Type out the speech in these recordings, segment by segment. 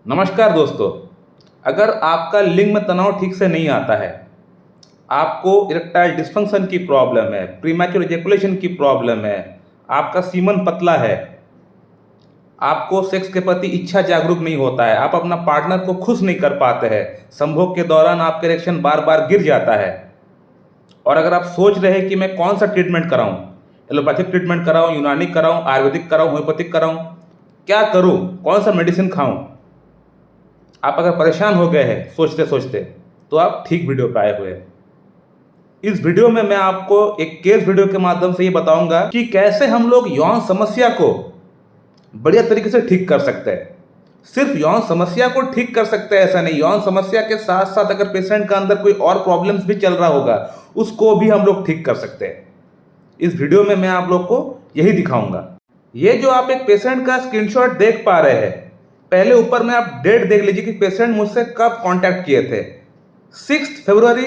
नमस्कार दोस्तों। अगर आपका लिंग में तनाव ठीक से नहीं आता है, आपको इरेक्टाइल डिस्फंक्शन की प्रॉब्लम है, प्रीमैच्योर इजैकुलेशन की प्रॉब्लम है, आपका सीमन पतला है, आपको सेक्स के प्रति इच्छा जागरूक नहीं होता है, आप अपना पार्टनर को खुश नहीं कर पाते हैं, संभोग के दौरान आपका इरेक्शन बार बार गिर जाता है, और अगर आप सोच रहे हैं कि मैं कौन सा ट्रीटमेंट कराऊं, एलोपैथिक ट्रीटमेंट कराऊं, यूनानी कराऊं, आयुर्वेदिक कराऊं, होम्योपैथिक कराऊं, क्या करूं, कौन सा मेडिसिन खाऊं, आप अगर परेशान हो गए हैं सोचते सोचते, तो आप ठीक वीडियो पे आए हुए हैं। इस वीडियो में मैं आपको एक केस वीडियो के माध्यम से ये बताऊंगा कि कैसे हम लोग यौन समस्या को बढ़िया तरीके से ठीक कर सकते हैं। सिर्फ यौन समस्या को ठीक कर सकते हैं ऐसा नहीं, यौन समस्या के साथ साथ अगर पेशेंट का अंदर कोई और प्रॉब्लम्स भी चल रहा होगा उसको भी हम लोग ठीक कर सकते हैं। इस वीडियो में मैं आप लोग को यही दिखाऊंगा। ये जो आप एक पेशेंट का स्क्रीनशॉट देख पा रहे हैं, पहले ऊपर में आप डेट देख लीजिए कि पेशेंट मुझसे कब कांटेक्ट किए थे। 6 फरवरी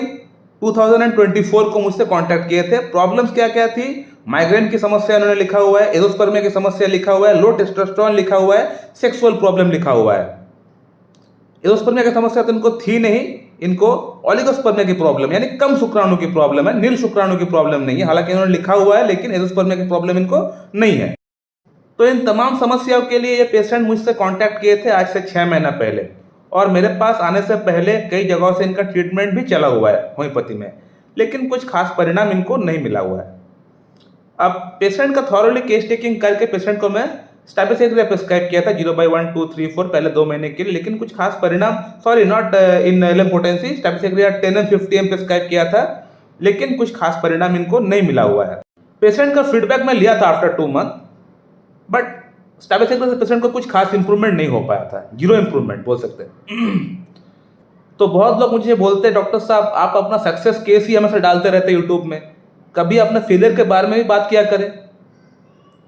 2024 को मुझसे कांटेक्ट किए थे। प्रॉब्लम्स क्या क्या थी? माइग्रेन की समस्या उन्होंने लिखा हुआ है, एजोस्पर्मिया की समस्या लिखा हुआ है, लो टेस्टोस्टेरोन लिखा हुआ है, सेक्सुअल प्रॉब्लम लिखा हुआ है। एजोस्पर्मिया की समस्या तो इनको थी नहीं, इनको ओलिगोस्पर्मिया की प्रॉब्लम यानी कम शुक्राणु की प्रॉब्लम है, नील शुक्राणु की प्रॉब्लम नहीं है। हालांकि इन्होंने लिखा हुआ है लेकिन एजोस्पर्मिया की प्रॉब्लम इनको नहीं है। तो इन तमाम समस्याओं के लिए ये पेशेंट मुझसे कांटेक्ट किए थे आज से 6 महीना पहले, और मेरे पास आने से पहले कई जगहों से इनका ट्रीटमेंट भी चला हुआ है होम्योपैथी में, लेकिन कुछ खास परिणाम इनको नहीं मिला हुआ है। अब पेशेंट का थॉरोली केस टेकिंग करके पेशेंट को मैं स्टैबिलिसेग्रिया प्रिस्क्राइब किया था 0/1, 2, 3, 4 पहले 2 महीने के लिए, लेकिन कुछ खास परिणाम, सॉरी नॉट इन इम्पोर्टेंसी, स्टैबिलिसेग्रिया 10 और 50 प्रिस्क्राइब किया था, लेकिन कुछ खास परिणाम इनको नहीं मिला हुआ है। पेशेंट का फीडबैक मैं लिया था आफ्टर 2 मंथ, बट स्टैबिलिसेग्रिया से पेशेंट को कुछ खास इंप्रूवमेंट नहीं हो पाया था, जीरो इंप्रूवमेंट बोल सकते हैं। तो बहुत लोग मुझे बोलते हैं डॉक्टर साहब आप अपना सक्सेस केस ही हमेशा डालते रहते हैं यूट्यूब में, कभी अपने फेलियर के बारे में भी बात किया करें।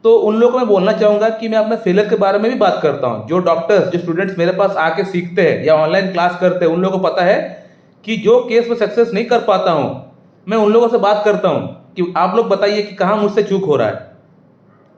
तो उन लोगों को मैं बोलना चाहूँगा कि मैं अपने फेलियर के बारे में भी बात करता हूँ। जो डॉक्टर्स, जो स्टूडेंट्स मेरे पास आके सीखते हैं या ऑनलाइन क्लास करते हैं, उन लोगों को पता है कि जो केस में सक्सेस नहीं कर पाता हूँ, मैं उन लोगों से बात करता हूँ कि आप लोग बताइए कि कहाँ मुझसे चूक हो रहा है।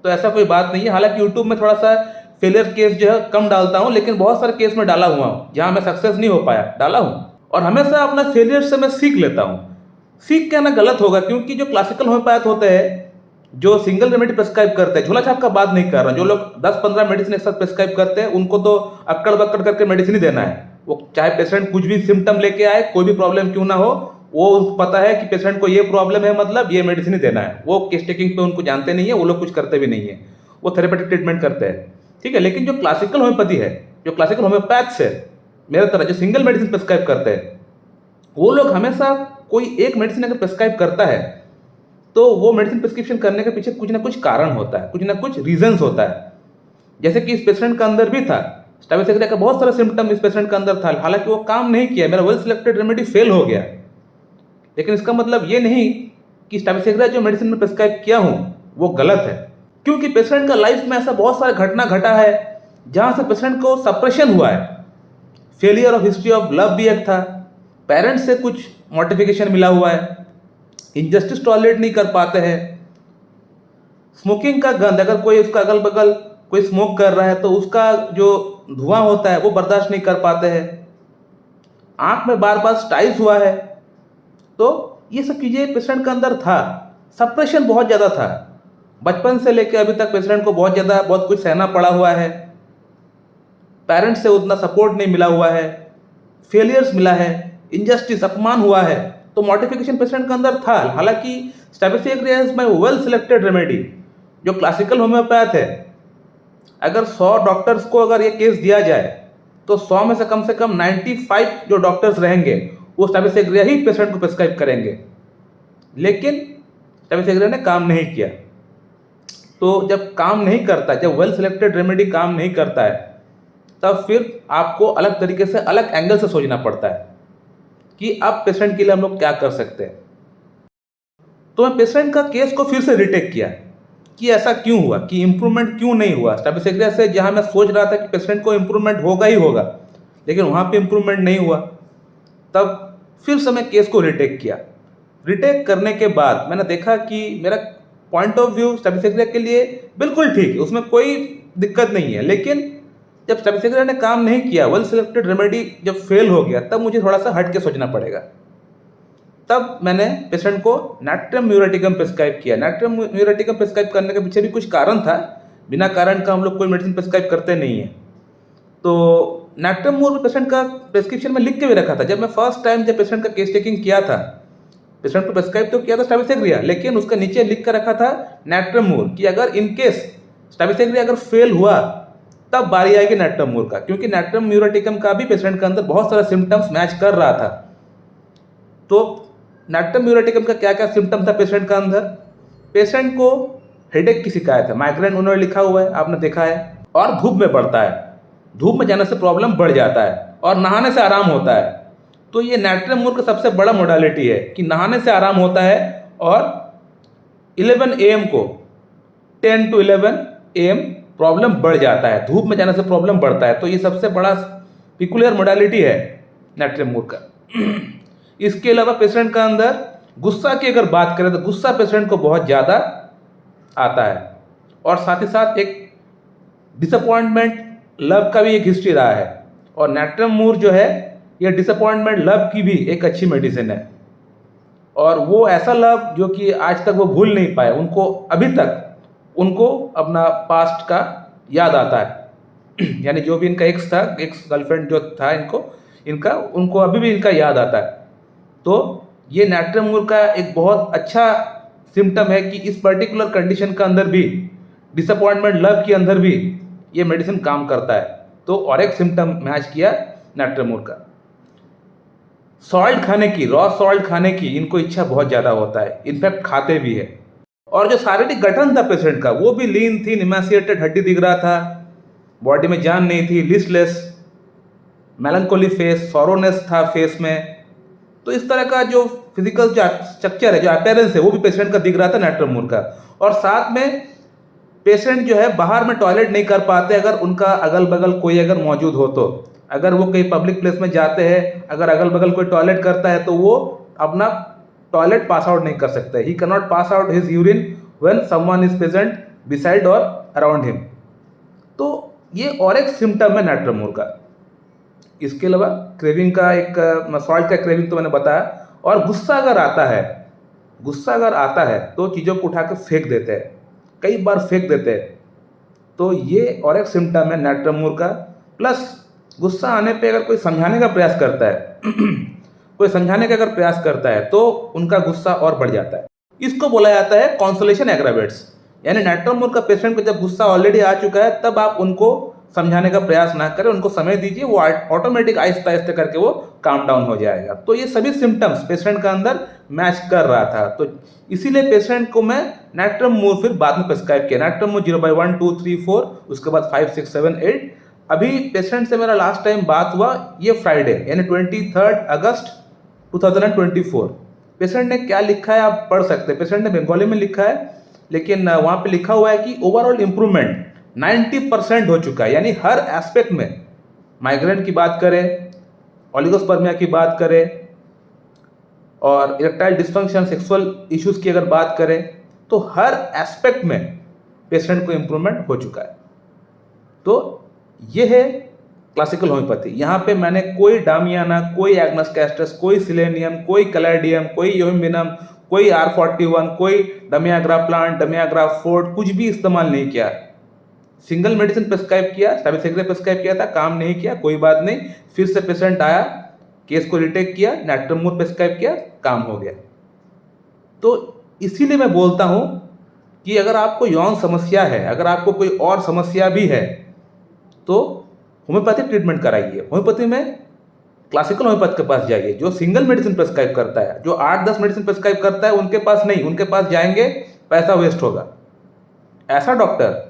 तो ऐसा कोई बात नहीं है। हालांकि यूट्यूब में थोड़ा सा फेलियर केस जो है कम डालता हूँ, लेकिन बहुत सारे केस में डाला हुआ हूँ जहाँ मैं सक्सेस नहीं हो पाया, डाला हूँ। और हमेशा अपना फेलियर से मैं सीख लेता हूँ। सीख के ना गलत होगा, क्योंकि जो क्लासिकल होम्योपैथ होते हैं, जो सिंगल रेमेडी प्रेस्क्राइब करते हैं, झोला छाप का बात नहीं कर रहा, जो लोग 10-15 मेडिसिन एक साथ प्रेस्क्राइब करते हैं, उनको तो अक्कड़ बक्कड़ करके मेडिसिन ही देना है। वो चाहे पेशेंट कुछ भी सिम्टम लेके आए, कोई भी प्रॉब्लम क्यों ना हो, वो उनको पता है कि पेशेंट को ये प्रॉब्लम है, मतलब ये मेडिसिन ही देना है। वो केस टेकिंग पे उनको जानते नहीं है, वो लोग कुछ करते भी नहीं है, वो थेरेपेटिक ट्रीटमेंट करते हैं, ठीक है। लेकिन जो क्लासिकल होम्योपैथी है, जो क्लासिकल होम्योपैथ्स है मेरे तरह, जो सिंगल मेडिसिन प्रेस्क्राइब करते हैं, वो लोग हमेशा कोई एक मेडिसिन अगर प्रेस्क्राइब करता है तो वो मेडिसिन प्रिस्क्रिप्शन करने के पीछे कुछ ना कुछ कारण होता है, कुछ ना कुछ रीजंस होता है। जैसे कि इस पेशेंट का अंदर भी था, स्टैबिलिसेग्रिया का बहुत सारा सिम्टम इस पेशेंट का अंदर था, हालांकि वो काम नहीं किया, मेरा वेल सिलेक्टेड रेमेडी फेल हो गया। लेकिन इसका मतलब ये नहीं कि स्टैबिलिसेग्रिया जो मेडिसिन में प्रिस्क्राइब किया हूँ वो गलत है, क्योंकि पेशेंट का लाइफ में ऐसा बहुत सारा घटना घटा है जहाँ से पेशेंट को सप्रेशन हुआ है। Failure of history of love भी एक था, पेरेंट्स से कुछ मॉडिफिकेशन मिला हुआ है, इनजस्टिस टॉलरेट नहीं कर पाते हैं, स्मोकिंग का गंध, अगर कोई उसका अगल बगल कोई स्मोक कर रहा है तो उसका जो धुआं होता है वो बर्दाश्त नहीं कर पाते हैं, आंख में बार बार स्टाइस हुआ है। तो ये सब चीज़ें पेशेंट के अंदर था, सप्रेशन बहुत ज़्यादा था, बचपन से लेकर अभी तक पेशेंट को बहुत कुछ सहना पड़ा हुआ है, पेरेंट्स से उतना सपोर्ट नहीं मिला हुआ है, फेलियर्स मिला है, इनजस्टिस, अपमान हुआ है, तो मॉडिफिकेशन पेशेंट के अंदर था। हालांकि staphysagria is my well selected remedy, जो क्लासिकल होम्योपैथ है। अगर 100 डॉक्टर्स को अगर ये केस दिया जाए तो 100 में से कम 95 जो डॉक्टर्स रहेंगे वो स्टैबिलिसेग्रिया ही पेशेंट को प्रिस्क्राइब करेंगे, लेकिन स्टैबिलिसेग्रिया ने काम नहीं किया। तो जब काम नहीं करता, जब वेल सिलेक्टेड रेमेडी काम नहीं करता है, तब फिर आपको अलग तरीके से, अलग एंगल से सोचना पड़ता है कि अब पेशेंट के लिए हम लोग क्या कर सकते हैं। तो मैं पेशेंट का केस को फिर से रिटेक किया कि ऐसा क्यों हुआ, कि इम्प्रूवमेंट क्यों नहीं हुआ स्टैबिलिसेग्रिया से, जहां मैं सोच रहा था कि पेशेंट को इम्प्रूवमेंट होगा ही होगा, लेकिन वहां पे इम्प्रूवमेंट नहीं हुआ। तब फिर से मैं केस को रिटेक किया। रिटेक करने के बाद मैंने देखा कि मेरा पॉइंट ऑफ व्यू स्टैबिलिसेग्रिया के लिए बिल्कुल ठीक है, उसमें कोई दिक्कत नहीं है, लेकिन जब स्टैबिस्टिक्स ने काम नहीं किया, वेल सिलेक्टेड रेमेडी जब फेल हो गया, तब मुझे थोड़ा सा हट के सोचना पड़ेगा। तब मैंने पेशेंट को नाट्रियम म्यूरेटिकम प्रिस्क्राइब किया। नाट्रियम म्यूरेटिकम प्रिस्क्राइब करने के पीछे भी कुछ कारण था, बिना कारण का हम लोग कोई मेडिसिन प्रिस्क्राइब करते नहीं है। तो नाट्रियम म्यूर पेशेंट का प्रिस्क्रिप्शन में लिख के भी रखा था। जब मैं फर्स्ट टाइम जब पेशेंट का केस टेकिंग किया था, पेशेंट को प्रिस्क्राइब तो किया था स्टैबिस्टिक्स, लेकिन उसका नीचे लिख कर रखा था नाट्रियम म्यूर कि अगर इन केस स्टैबिस्टिक्स अगर फेल हुआ तब बारी आएगी नाट्रियम म्यूर का, क्योंकि नाट्रियम म्यूरेटिकम का भी पेशेंट के अंदर बहुत सारा सिम्टम्स मैच कर रहा था। तो नाट्रियम म्यूरेटिकम का क्या क्या सिम्टम था पेशेंट का अंदर? पेशेंट को हेडेक की शिकायत है, माइग्रेन उन्होंने लिखा हुआ है, आपने देखा है, और धूप में बढ़ता है, धूप में जाने से प्रॉब्लम बढ़ जाता है, और नहाने से आराम होता है। तो ये नाट्रियम म्यूर का सबसे बड़ा मोडालिटी है कि नहाने से आराम होता है, और 11 AM को 10 to 11 AM प्रॉब्लम बढ़ जाता है, धूप में जाने से प्रॉब्लम बढ़ता है। तो ये सबसे बड़ा पिकुलियर मोडालिटी है नाट्रियम म्यूर का। इसके अलावा पेशेंट का अंदर गुस्सा की अगर बात करें तो गुस्सा पेशेंट को बहुत ज़्यादा आता है, और साथ ही साथ एक डिसअपॉइंटमेंट लव का भी एक हिस्ट्री रहा है। और नाट्रियम म्यूर जो है ये डिसअपॉइंटमेंट लव की भी एक अच्छी मेडिसिन है, और वो ऐसा लव जो कि आज तक वो भूल नहीं पाए, उनको अभी तक उनको अपना पास्ट का याद आता है यानी जो भी इनका एक्स था, एक्स गर्लफ्रेंड जो था उनको अभी भी इनका याद आता है। तो ये नाट्रियम म्यूर का एक बहुत अच्छा सिम्टम है कि इस पर्टिकुलर कंडीशन का अंदर भी, डिसअपॉइंटमेंट लव के अंदर भी ये मेडिसिन काम करता है। तो और एक सिम्टम मैच किया नाट्रियम म्यूर का। सॉल्ट खाने की, रॉ सॉल्ट खाने की इनको इच्छा बहुत ज़्यादा होता है, इनफैक्ट खाते भी है। और जो शारीरिक गठन था पेशेंट का वो भी लीन थी, इमासिएटेड हड्डी दिख रहा था, बॉडी में जान नहीं थी, लिस्टलेस, मेलनकोली फेस, सॉरोनेस था फेस में। तो इस तरह का जो फिजिकल जो स्ट्रक्चर है, जो अपीयरेंस है, वो भी पेशेंट का दिख रहा था नाट्रियम म्यूर का। और साथ में पेशेंट जो है बाहर में टॉयलेट नहीं कर पाते अगर उनका अगल बगल कोई अगर मौजूद हो तो। अगर वो कहीं पब्लिक प्लेस में जाते हैं, अगर अगल बगल कोई टॉयलेट करता है तो वो अपना टॉयलेट पास आउट नहीं कर सकते। He can not pass out his urine when someone is present beside और अराउंड हिम। तो ये और एक सिम्टम है नाट्रियम म्यूर का। इसके अलावा क्रेविंग का एक सॉल्ट का क्रेविंग तो मैंने बताया। और गुस्सा अगर आता है तो चीज़ों को उठा के फेंक देते हैं, कई बार फेंक देते हैं। तो ये और एक सिम्टम है नाट्रियम म्यूर का। प्लस गुस्सा आने पे अगर कोई समझाने का प्रयास करता है कोई समझाने का अगर प्रयास करता है तो उनका गुस्सा और बढ़ जाता है। इसको बोला जाता है कॉन्सोलेशन एग्रावेट्स। यानी नाट्रियम म्यूर का पेशेंट को जब गुस्सा ऑलरेडी आ चुका है तब आप उनको समझाने का प्रयास ना करें, उनको समय दीजिए, वो ऑटोमेटिक आहिस्ता आहिस्ता करके वो काम डाउन हो जाएगा। तो ये सभी सिम्टम्स पेशेंट का अंदर मैच कर रहा था। तो इसीलिए पेशेंट को मैं नाट्रियम म्यूर फिर बाद में प्रिस्क्राइब किया। नाट्रियम म्यूर 0/1, 2, 3, 4, उसके बाद 5, 6, 7, 8। अभी पेशेंट से मेरा लास्ट टाइम बात हुआ ये फ्राइडे, यानी 23 अगस्त 2024। पेशेंट ने क्या लिखा है आप पढ़ सकते हैं। पेशेंट ने बंगाली में लिखा है, लेकिन वहाँ पे लिखा हुआ है कि ओवरऑल इम्प्रूवमेंट 90% हो चुका है। यानी हर एस्पेक्ट में, माइग्रेन की बात करें, ओलिगोस्पर्मिया की बात करें, और इरेक्टाइल डिस्फंक्शन, सेक्सुअल इश्यूज की अगर बात करें, तो हर एस्पेक्ट में पेशेंट को इम्प्रूवमेंट हो चुका है। तो ये है क्लासिकल होम्योपैथी। यहाँ पे मैंने कोई डामियाना, कोई एग्नस कैस्टस, कोई सिलेनियम, कोई कैलेडियम, कोई योहिम्बिनम, कोई R41, कोई डमियाग्रा प्लांट, डमियाग्रा फोर्ट, कुछ भी इस्तेमाल नहीं किया। सिंगल मेडिसिन प्रिस्क्राइब किया, स्टैबिस्टिक्स प्रिस्क्राइब किया था, काम नहीं किया, कोई बात नहीं। फिर से पेशेंट आया, केस को रिटेक किया, नाट्रियम म्यूर प्रिस्क्राइब किया, काम हो गया। तो इसीलिए मैं बोलता हूँ कि अगर आपको यौन समस्या है, अगर आपको कोई और समस्या भी है, तो होम्योपैथिक ट्रीटमेंट कराइए। होम्योपैथी में क्लासिकल होम्योपैथ के पास जाइए, जो सिंगल मेडिसिन प्रिस्क्राइब करता है, जो 8-10 मेडिसिन प्रिस्क्राइब करता है, उनके पास नहीं। उनके पास जाएंगे, पैसा वेस्ट होगा। ऐसा डॉक्टर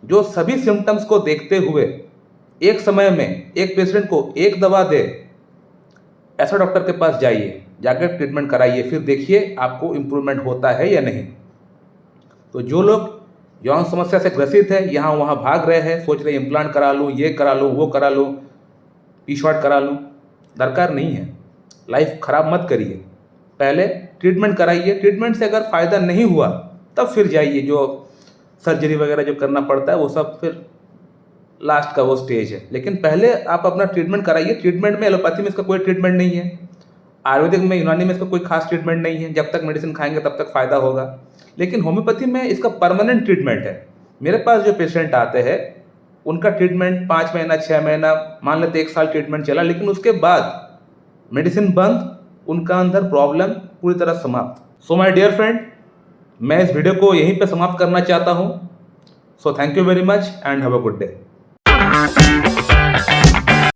जो सभी सिम्टम्स को देखते हुए एक समय में एक पेशेंट को एक दवा दे, ऐसा डॉक्टर के पास जाइए, जाकर ट्रीटमेंट कराइए, फिर देखिए आपको इम्प्रूवमेंट होता है या नहीं। तो जो लोग यौन समस्या से ग्रसित है, यहाँ वहाँ भाग रहे हैं, सोच रहे इम्प्लांट करा लूँ, ये करा लूँ, वो करा लूँ, P-शॉट करा लूँ, दरकार नहीं है। लाइफ खराब मत करिए, पहले ट्रीटमेंट कराइए। ट्रीटमेंट से अगर फ़ायदा नहीं हुआ तब फिर जाइए, जो सर्जरी वगैरह जो करना पड़ता है वो सब फिर लास्ट का वो स्टेज है। लेकिन पहले आप अपना ट्रीटमेंट कराइए। ट्रीटमेंट में एलोपैथी में इसका कोई ट्रीटमेंट नहीं है, आयुर्वेदिक में, यूनानी में इसका कोई खास ट्रीटमेंट नहीं है। जब तक मेडिसिन खाएंगे तब तक फायदा होगा। लेकिन होम्योपैथी में इसका परमानेंट ट्रीटमेंट है। मेरे पास जो पेशेंट आते हैं उनका ट्रीटमेंट 5 महीना 6 महीना, मान लेते 1 साल ट्रीटमेंट चला, लेकिन उसके बाद मेडिसिन बंद, उनका अंदर प्रॉब्लम पूरी तरह समाप्त। सो माय डियर फ्रेंड, मैं इस वीडियो को यहीं पे समाप्त करना चाहता हूँ। So thank you very much and have a good day.